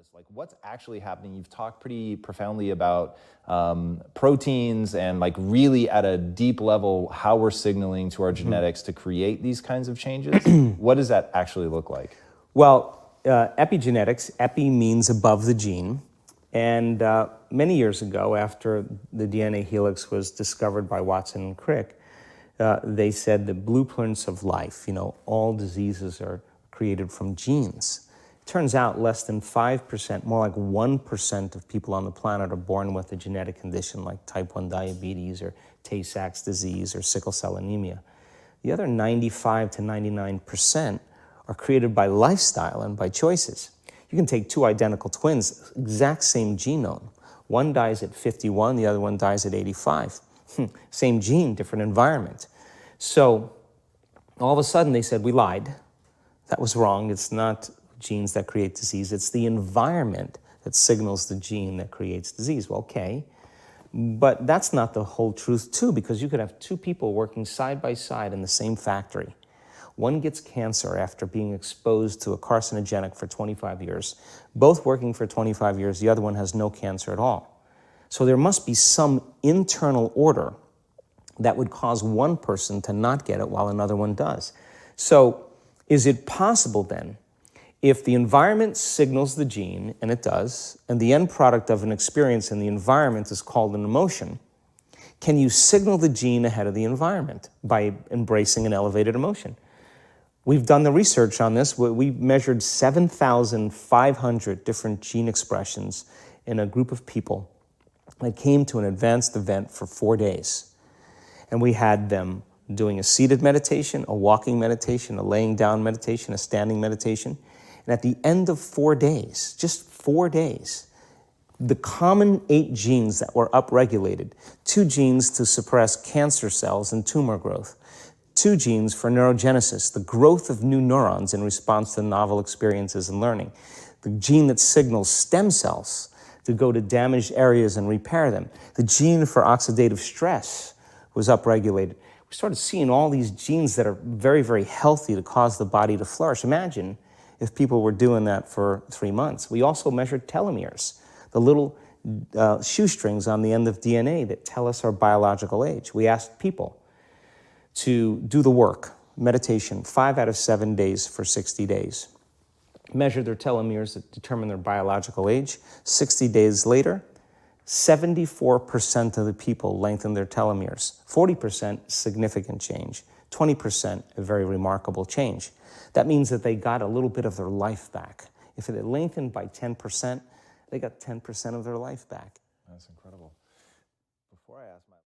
this, like what's actually happening? You've talked pretty profoundly about proteins and like really at a deep level how we're signaling to our genetics to create these kinds of changes. What does that actually look like? Well, epigenetics, epi means above the gene. And many years ago, after the DNA helix was discovered by Watson and Crick, they said the blueprints of life, all diseases are created from genes. It turns out less than 5%, more like 1% of people on the planet are born with a genetic condition like type 1 diabetes or Tay-Sachs disease or sickle cell anemia. The other 95 to 99% are created by lifestyle and by choices. You can take two identical twins, exact same genome. One dies at 51, the other one dies at 85. Same gene, different environment. So all of a sudden they said, we lied. That was wrong. It's not genes that create disease. It's the environment that signals the gene that creates disease. Well, okay. But that's not the whole truth, too, because you could have two people working side by side in the same factory. One gets cancer after being exposed to a carcinogenic for 25 years. Both working for 25 years, the other one has no cancer at all. So there must be some internal order that would cause one person to not get it while another one does. So is it possible then, if the environment signals the gene, and it does, and the end product of an experience in the environment is called an emotion, can you signal the gene ahead of the environment by embracing an elevated emotion? We've done the research on this. We measured 7,500 different gene expressions in a group of people that came to an advanced event for 4 days. And we had them doing a seated meditation, a walking meditation, a laying down meditation, a standing meditation. And at the end of 4 days, just 4 days, the common 8 genes that were upregulated, 2 genes to suppress cancer cells and tumor growth, 2 genes for neurogenesis, the growth of new neurons in response to novel experiences and learning, the gene that signals stem cells to go to damaged areas and repair them, the gene for oxidative stress was upregulated. We started seeing all these genes that are very, very healthy to cause the body to flourish. Imagine if people were doing that for 3 months. We also measured telomeres, the little shoestrings on the end of DNA that tell us our biological age. We asked people to do the work, meditation, 5 out of 7 days for 60 days. Measure their telomeres that determine their biological age. 60 days later, 74% of the people lengthened their telomeres. 40% significant change. 20% a very remarkable change. That means that they got a little bit of their life back. If it had lengthened by 10%, they got 10% of their life back. That's incredible. Before I ask my